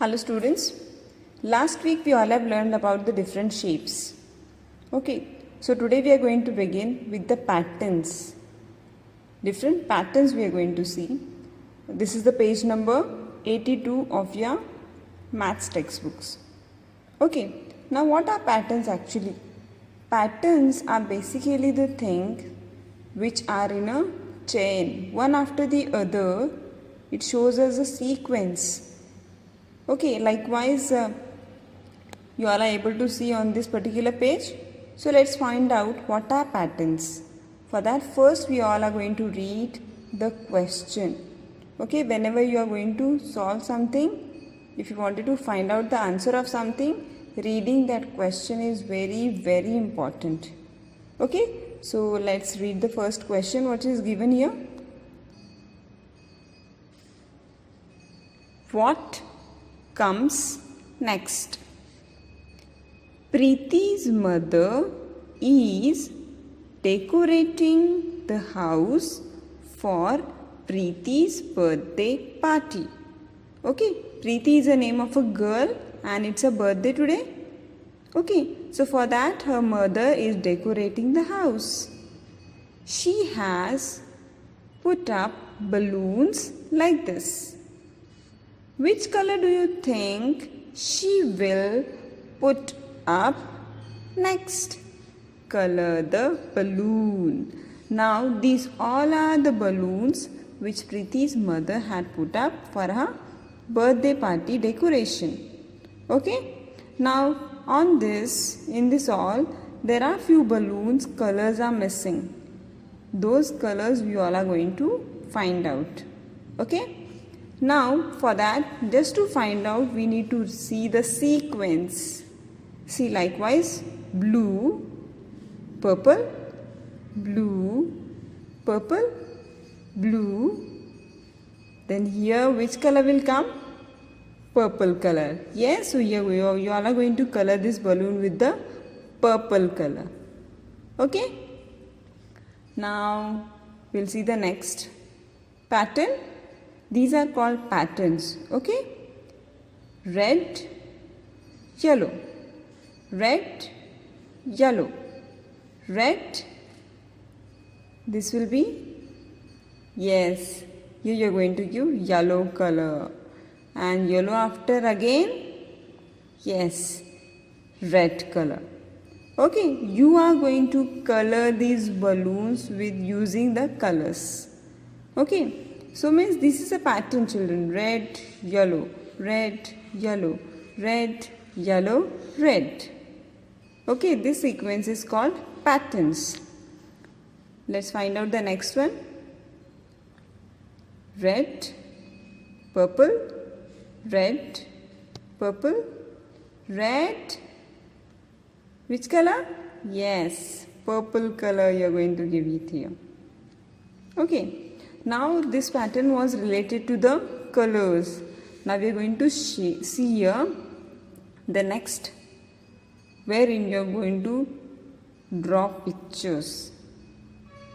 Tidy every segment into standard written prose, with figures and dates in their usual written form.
Hello students, last week we all have learned about the different shapes. Okay, so today we are going to begin with the patterns. Different patterns we are going to see. This is the page number 82 of your maths textbooks. Okay, now what are patterns actually? Patterns are basically the things which are in a chain, one after the other. It shows us a sequence. Okay, likewise you all are able to see on this particular page. So let's find out what are patterns. For that, first we all are going to read the question. Okay, whenever you are going to solve something, if you wanted to find out the answer of something, reading that question is very important. Okay, so let's read the first question what is given here. What comes next? Preeti's mother is decorating the house for Preeti's birthday party. Okay, Preeti is the name of a girl and it's a birthday today. Okay, so for that her mother is decorating the house. She has put up balloons like this. Which color do you think she will put up next? Color the balloon. Now these all are the balloons which Preeti's mother had put up for her birthday party decoration. Okay. Now on this, in this all, there are few balloons, colors are missing. Those colors we all are going to find out. Okay. Now for that, just to find out, we need to see the sequence. See likewise, blue, purple, blue, purple, blue. Then here which color will come? Purple color. Yes, so here you all are going to color this balloon with the purple color. Okay. Now we'll see the next pattern. These are called patterns. Okay. Red, yellow, red, yellow, red. This will be, yes, here you are going to give yellow color. And yellow after again, yes, red color. Okay, you are going to color these balloons with using the colors. Okay, so means this is a pattern, children. Red, yellow, red, yellow, red, yellow, red. Okay, this sequence is called patterns. Let's find out the next one. Red, purple, red, purple, red. Which color? Yes, purple color you are going to give it here. Okay. Now this pattern was related to the colors. Now we are going to see here the next, wherein you are going to draw pictures.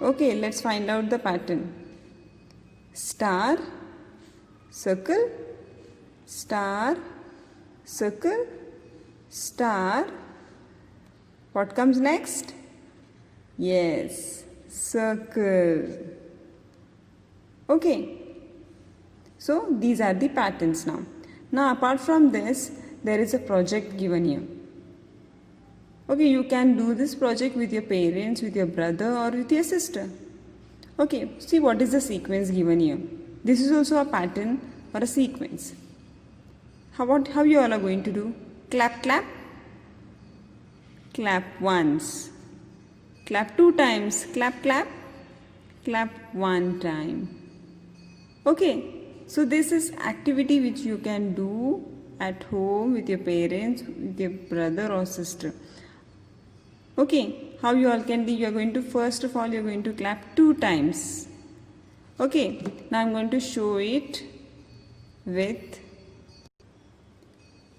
Okay, let's find out the pattern. Star, circle, star, circle, star. What comes next? Yes, circle. Okay, so these are the patterns now. Now apart from this, there is a project given here. Okay, you can do this project with your parents, with your brother or with your sister. Okay, see what is the sequence given here. This is also a pattern or a sequence. How you all are going to do? Clap, clap. Clap once. Clap 2 times. Clap, clap. Clap 1 time. Okay, so this is activity which you can do at home with your parents, with your brother or sister. Okay, how you all can do? You are going to, first of all, you are going to clap 2 times. Okay, now I am going to show it with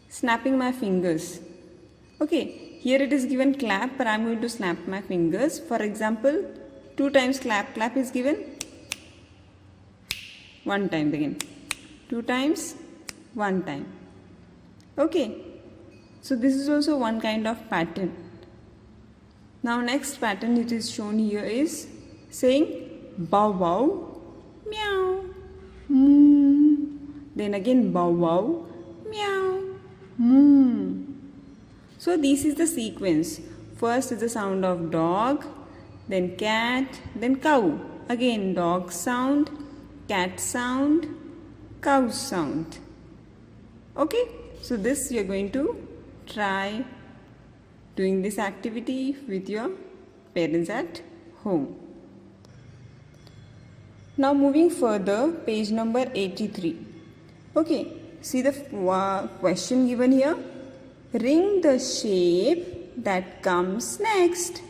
snapping my fingers. Okay, here it is given clap, but I am going to snap my fingers. For example, 2 times clap, clap is given. 1 time again. 2 times, 1 time. Okay, so this is also one kind of pattern. Now next pattern it is shown here is saying bow wow, meow, moo. Then again bow wow, meow, moo. So this is the sequence. First is the sound of dog, then cat, then cow. Again dog sound, cat sound, cow sound. Okay, so this you are going to try doing this activity with your parents at home. Now moving further, page number 83. Okay, see the question given here. Ring the shape that comes next.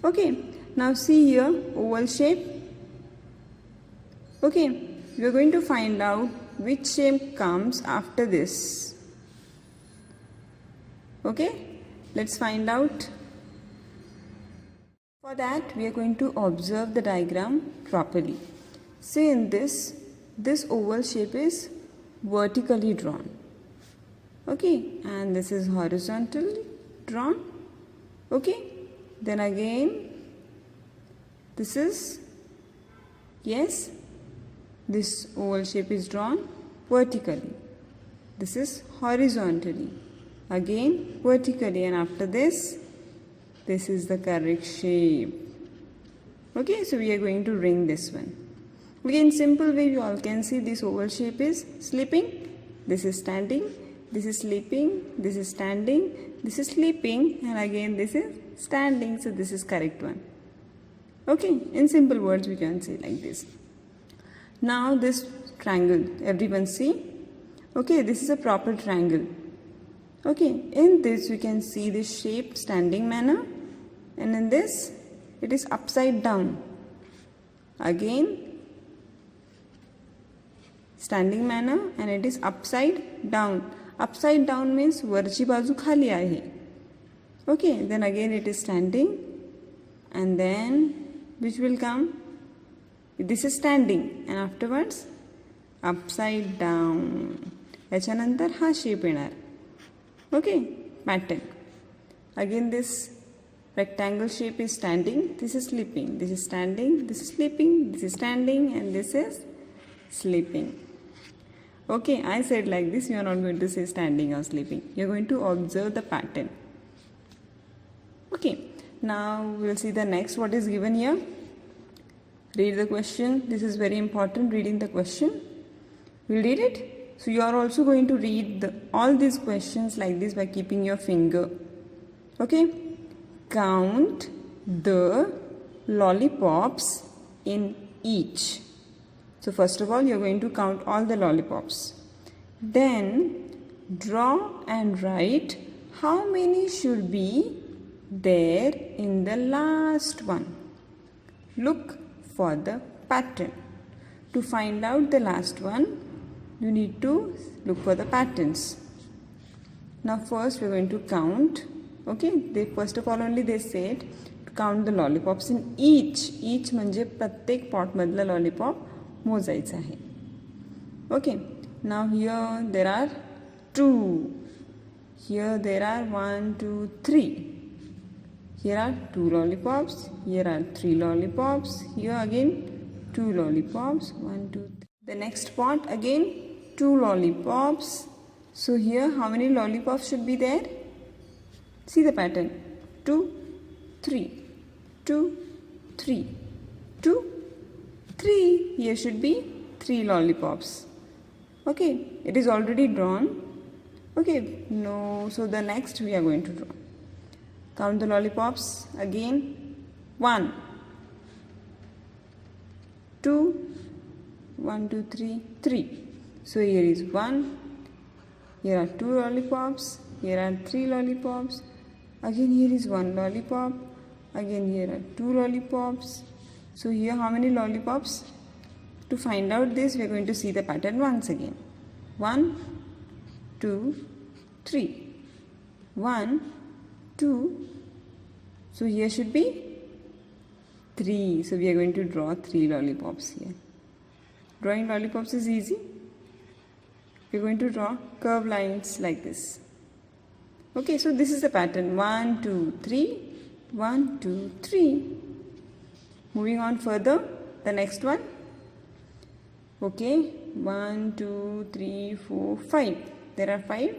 Okay, now see here oval shape. Okay, we are going to find out which shape comes after this. Okay, let's find out. For that we are going to observe the diagram properly. See in this oval shape is vertically drawn. Okay, and this is horizontally drawn. Okay, then again this is, yes, this oval shape is drawn vertically. This is horizontally, again vertically, and after this is the correct shape. Okay, so we are going to ring this one. Okay, in simple way you all can see this oval shape is sleeping, this is standing, this is sleeping, this is standing, this is sleeping, and again this is standing. So this is correct one. Okay, in simple words we can say like this. Now this triangle, everyone see? Okay, this is a proper triangle. Okay, in this we can see this shape standing manner, and in this it is upside down. Again standing manner, and it is upside down. Upside down means वरची बाजू खाली आहे. Okay, then again it is standing, and then which will come? This is standing, and afterwards upside down. याच्यानंतर हा shape येणार. Okay, pattern. Again this rectangle shape is standing, this is sleeping, this is standing, this is sleeping, this is standing, and this is sleeping. Okay, I said like this, you are not going to say standing or sleeping. You are going to observe the pattern. Okay, now we will see the next what is given here. Read the question. This is very important, reading the question. We'll read it. So you are also going to read all these questions like this by keeping your finger. Okay, count the lollipops in each. So first of all you are going to count all the lollipops. Then draw and write how many should be there in the last one. Look for the pattern. To find out the last one, you need to look for the patterns. Now first we are going to count. Okay, first of all only they said to count the lollipops in each. Each म्हणजे प्रत्येक pot मधला lollipop मोजायचा आहे. Okay, now here there are 2. Here there are 1, 2, 3. Here are 2 lollipops. Here are 3 lollipops. Here again 2 lollipops. 1, 2, 3. The next pot again 2 lollipops. So here how many lollipops should be there? See the pattern. 2, 3, 2, 3, 2, 3. Here should be 3 lollipops. Okay, it is already drawn. Okay, no, so the next we are going to draw. Count the lollipops again. 1, 2, 1, 2, 3, 3. So here is 1. Here are 2 lollipops. Here are 3 lollipops. Again here is 1 lollipop. Again here are 2 lollipops. So here how many lollipops? To find out this we are going to see the pattern once again. 1, 2, 3. 1, 2. So here should be 3. So we are going to draw 3 lollipops here. Drawing lollipops is easy. we're going to draw curved lines like this. Okay, so this is the pattern. 1, 2, 3. 1, 2, 3. Moving on further, the next one. Okay, 1, 2, 3, 4, 5. There are 5.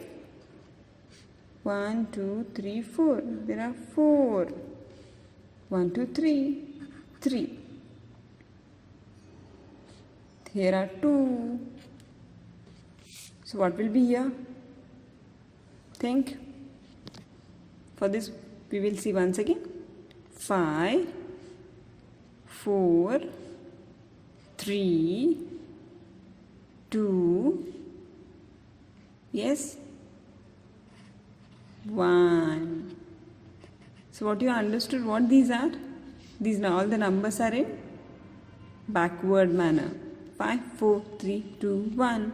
1, 2, 3, 4. There are 4. 1, 2, 3. 3. Here are 2. So what will be here? Think. For this we will see once again. 5, 4, 3, 2, yes, 1. So what you understood what these are? These all the numbers are in backward manner. 5, 4, 3, 2, 1.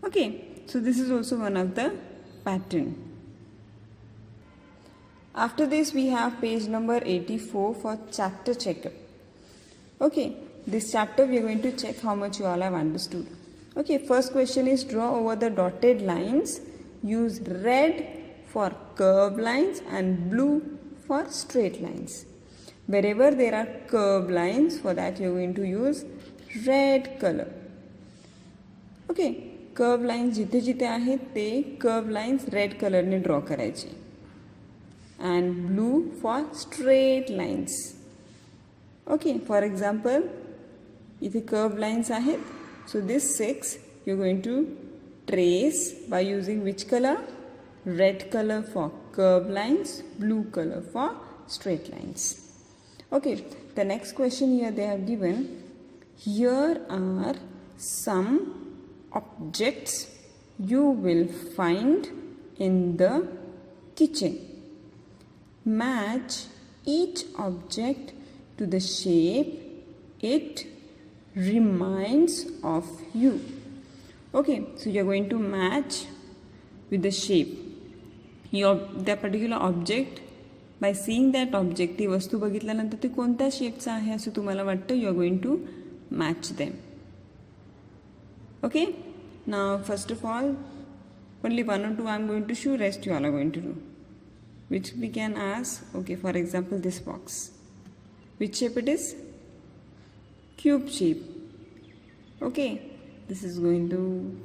Okay, so this is also one of the pattern. After this we have page number 84 for chapter checkup. Okay, this chapter we are going to check how much you all have understood. Okay, first question is draw over the dotted lines. Use red for curved lines and blue for straight lines. Wherever there are curved lines, for that you are going to use red color. Okay, curved lines जिथे जिथे आहेत ते curved lines red color ने draw करायचे. And blue for straight lines. Okay, for example, इथे curved lines आहेत. So this 6 you're going to trace by using which color? Red color for curved lines, blue color for straight lines. Okay, the next question here they have given. Here are some objects you will find in the kitchen. Match each object to the shape it reminds of you. Okay, so you are going to match with the shape the particular object. By seeing that object, ती वस्तू बघितल्यानंतर ते कोणत्या शेपचा आहे असं तुम्हाला वाटतं, you are going to match them. Okay, now first of all only 1 or 2 I am going to show, rest you all are going to do. Which we can ask, okay, for example this box, which shape it is? Cube shape. Okay, this is going to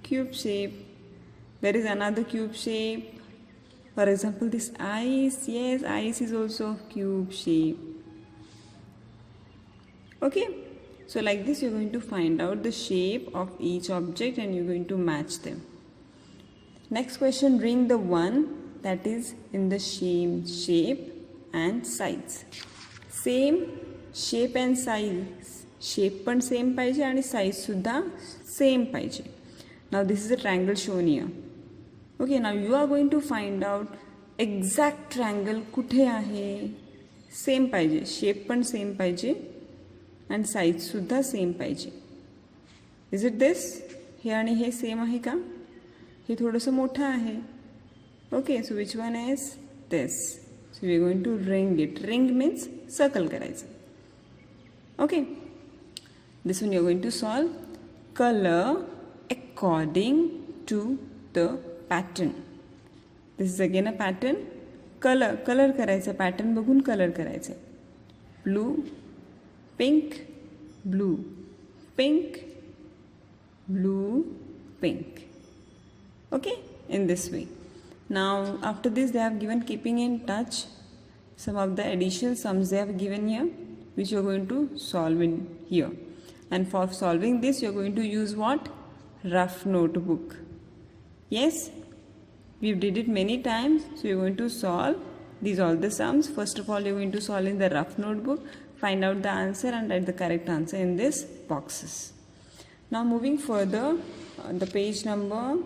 cube shape. There is another cube shape. For example this ice, yes, ice is also of cube shape. Okay, so like this you are going to find out the shape of each object and you are going to match them. Next question, ring the one that is in the same shape and size. Same shape and size. Shape पण same पाहिजे आणि size सुद्धा same पाहिजे. Now this is a triangle shown here. Okay, now you are going to find out exact triangle कुठे आहे. Same पाहिजे, shape पण same पाहिजे and size सुद्धा same पाहिजे. Is it this? हे आणि हे same आहे का? हे थोडंसं मोठं आहे. Okay, so which one is this? So we are going to ring it. Ring means circle करायचं. Okay, this one you are going to solve. Color according to the pattern. This is again a pattern. Color करायचं, pattern बघून color करायचं. Blue, pink, blue, pink, blue, pink. Okay, in this way. Now after this they have given keeping in touch some of the addition sums they have given here, which you are going to solve in here. And for solving this you are going to use what? Rough notebook. Yes, we did it many times, so you are going to solve these all the sums. First of all you are going to solve in the rough notebook, find out the answer and write the correct answer in these boxes. Now moving further on the page number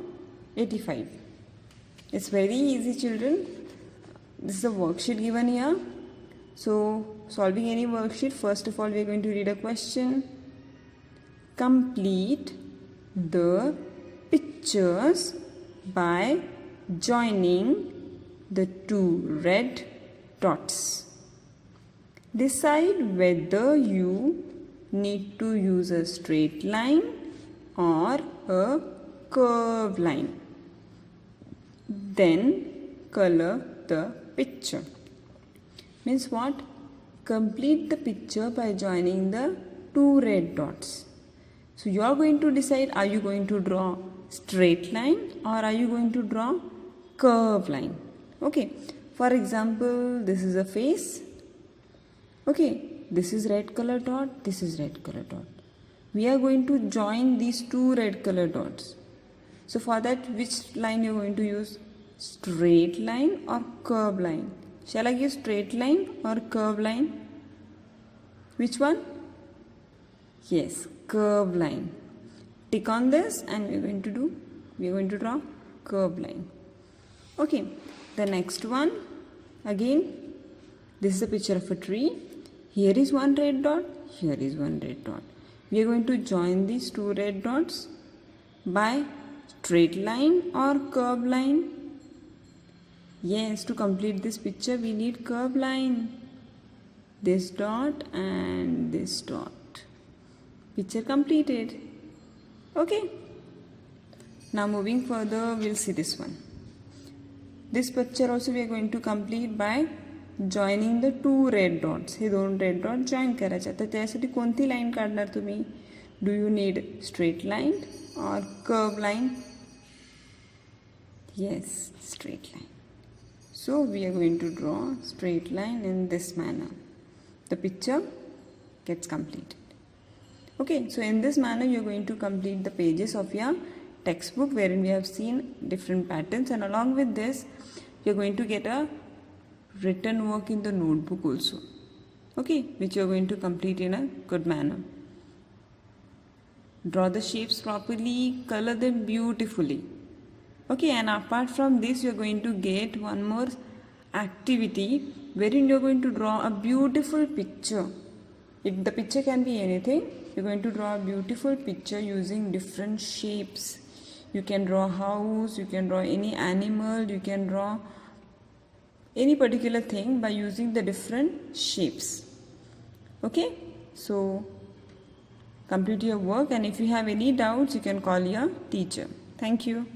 85. It's very easy, children. This is a worksheet given here. So solving any worksheet, first of all we are going to read a question. Complete the pictures by joining the two red dots. Decide whether you need to use a straight line or a curved line. Then color the picture. Means what? Complete the picture by joining the two red dots. So you are going to decide, are you going to draw straight line or are you going to draw curve line? Okay, for example, this is a face. Okay, this is red color dot, this is red color dot. We are going to join these two red color dots. So for that, which line you are going to use? Straight line or curve line? Shall I give straight line or curve line? Which one? Yes, curve line. Tick on this and we are going to draw curve line. Okay, the next one, again, this is a picture of a tree. Here is one red dot, here is one red dot. We are going to join these two red dots by straight line or curve line. Yes, to complete this picture we need curve line. This dot and this dot. Picture completed. Okay. Now moving further, we'll see this one. This picture also we are going to complete by joining the two red dots. हे दोन red dots join करायचे. तर त्यासाठी कोणती line काढणार तुम्ही? Do you need straight line or curve line? Yes, straight line. So we are going to draw straight line in this manner. The picture gets completed. Okay, so in this manner you are going to complete the pages of your textbook wherein we have seen different patterns, and along with this you are going to get a written work in the notebook also. Okay, which you are going to complete in a good manner. Draw the shapes properly, color them beautifully. Okay, and apart from this you are going to get one more activity wherein you are going to draw a beautiful picture. The picture can be anything. You are going to draw a beautiful picture using different shapes. You can draw a house, you can draw any animal, you can draw any particular thing by using the different shapes. Okay, so complete your work, and if you have any doubts you can call your teacher. Thank you.